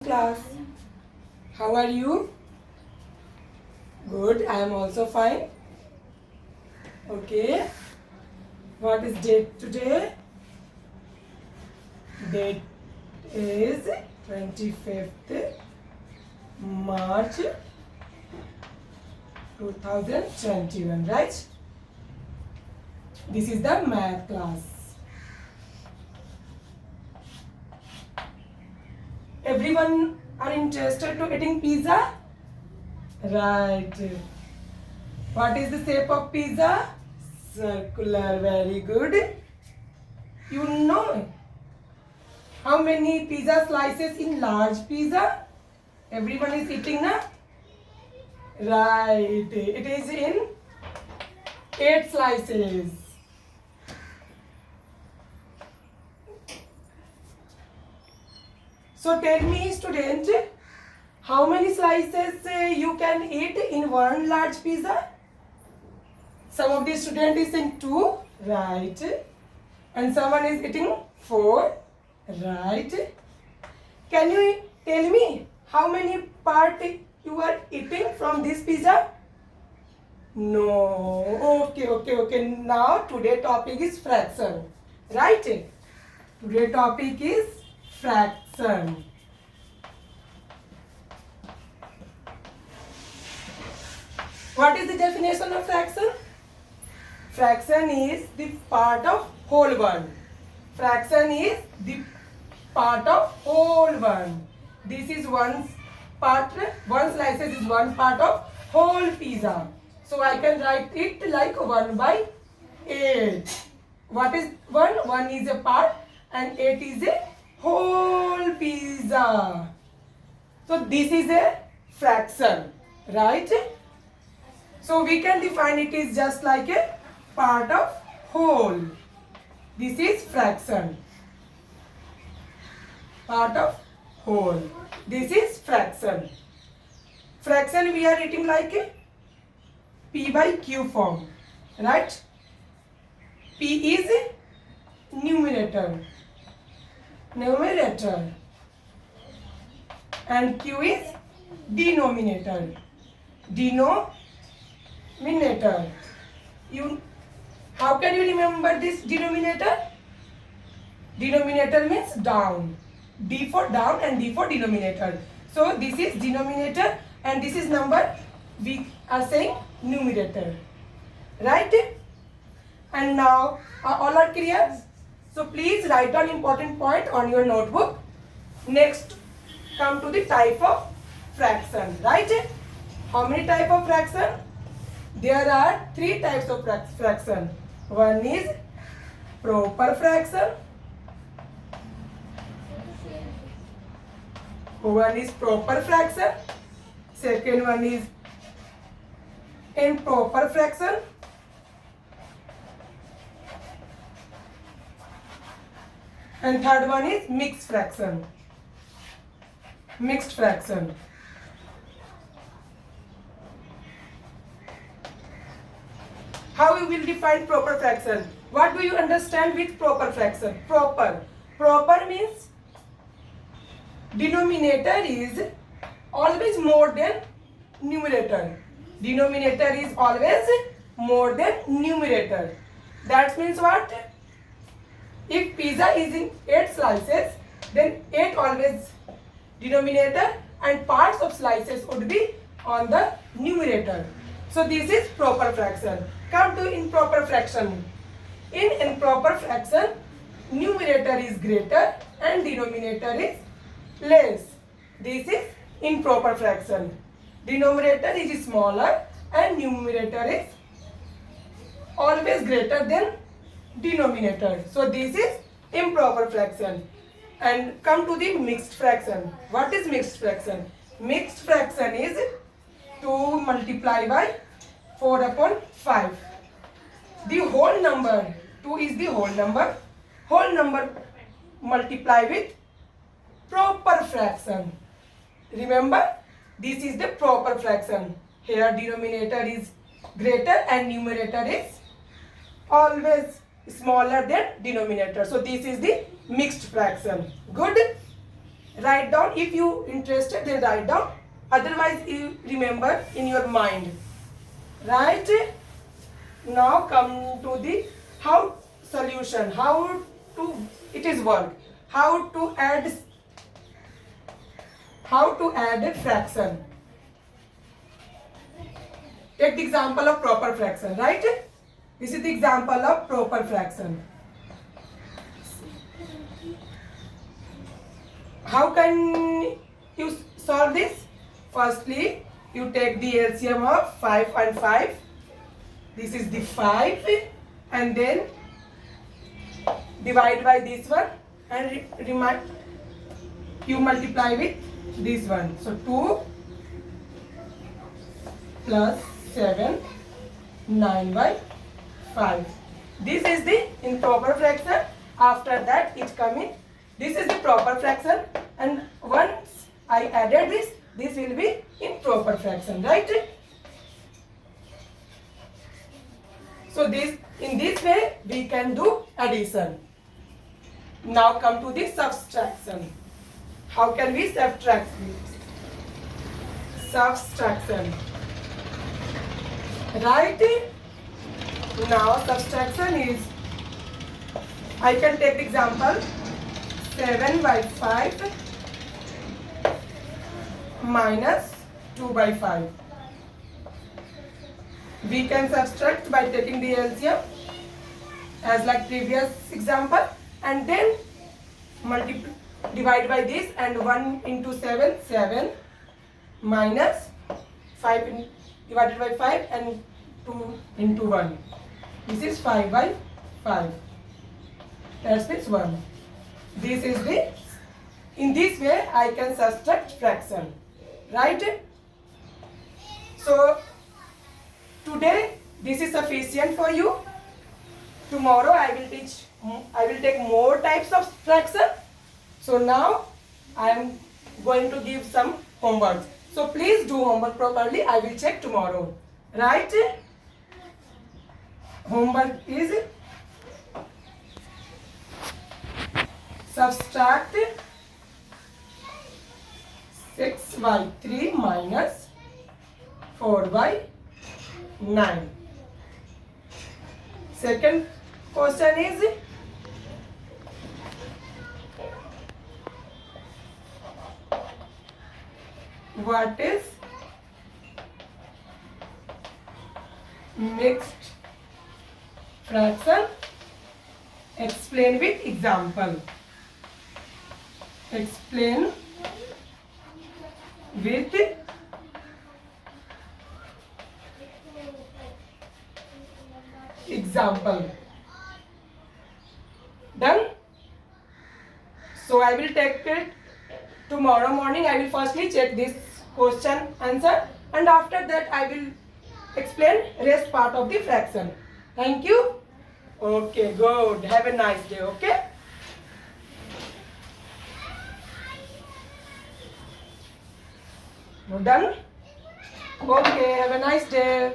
Class, how are you? Good, I am also fine. Okay, what is date today? Date is 25th March 2021, right? This is the math class. Everyone are interested to eating pizza? Right. What is the shape of pizza? Circular. Very good. You know how many pizza slices in large pizza? Everyone is eating na? Right. It is in 8 slices. So tell me, student, how many slices you can eat in one large pizza? Some of the student is in 2, right? And someone is eating 4, right? Can you tell me how many part you are eating from this pizza? No. Okay. Now today topic is fraction, right? Today topic is fraction. What is the definition of fraction? Fraction is the part of whole one. Fraction is the part of whole one. This is one part, one slices is one part of whole pizza. So I can write it like 1 by 8. What is 1? 1 is a part and 8 is a whole pizza. So this is a fraction, right? So we can define it is just like a part of whole. This is fraction. Part of whole. This is fraction. Fraction we are writing like a P by Q form, right? P is numerator, and Q is denominator. How can you remember this denominator? Denominator means down. D for down and D for denominator. So this is denominator and this is number. We are saying numerator, right? And now all are clear? So please write down important point on your notebook. Next, come to the type of fraction, right? How many type of fraction? There are 3 types of fraction. One is proper fraction. Second one is improper fraction. And third one is mixed fraction. How we will define proper fraction? What do you understand with proper fraction? Proper means denominator is always more than numerator. Denominator is always more than numerator. That means what? If pizza is in 8 slices, then 8 always denominator and parts of slices would be on the numerator. So this is proper fraction. Come to improper fraction. In improper fraction, numerator is greater and denominator is less. This is improper fraction. Denominator is smaller and numerator is always greater than denominator. So this is improper fraction. And come to the mixed fraction. What is mixed fraction? Mixed fraction is 2 multiply by 4 upon 5. The whole number, 2 is the whole number. Whole number multiply with proper fraction. Remember, this is the proper fraction. Here denominator is greater and numerator is always smaller than denominator. So this is the mixed fraction. Good. write down. If you interested, then write down. Otherwise, you remember in your mind. Right? Now come to the how solution. How to it is work. How to add a fraction. Take the example of proper fraction. Right? This is the example of proper fraction. How can you solve this? Firstly, you take the LCM of 5 and 5. This is the 5, and then divide by this one, and you multiply with this one. So 2 plus 7, 9 by 5. This is the improper fraction. After that, it come in. This is the proper fraction, and once I added this will be improper fraction, right? So in this way we can do addition. Now come to the subtraction. How can we subtract this? Subtraction. Right? Now subtraction is, I can take the example 7 by 5 minus 2 by 5. We can subtract by taking the LCM as like previous example, and then divide by this, and 1 into 7, 7 minus 5 divided by 5, and 2 into 1. This is 5 by 5. That means 1. This is the, in this way I can subtract fraction. Right? So today this is sufficient for you. Tomorrow I will take more types of fraction. So now I am going to give some homework. So please do homework properly. I will check tomorrow. Right? Homework is subtract 6 by 3 minus 4 by 9. Second question is, what is mixed fraction? Explain with example. Explain with example. Done? So I will take it tomorrow morning. I will firstly check this question answer, and after that I will explain rest part of the fraction. Thank you. Okay, good. Have a nice day. Okay. Done? Okay, have a nice day.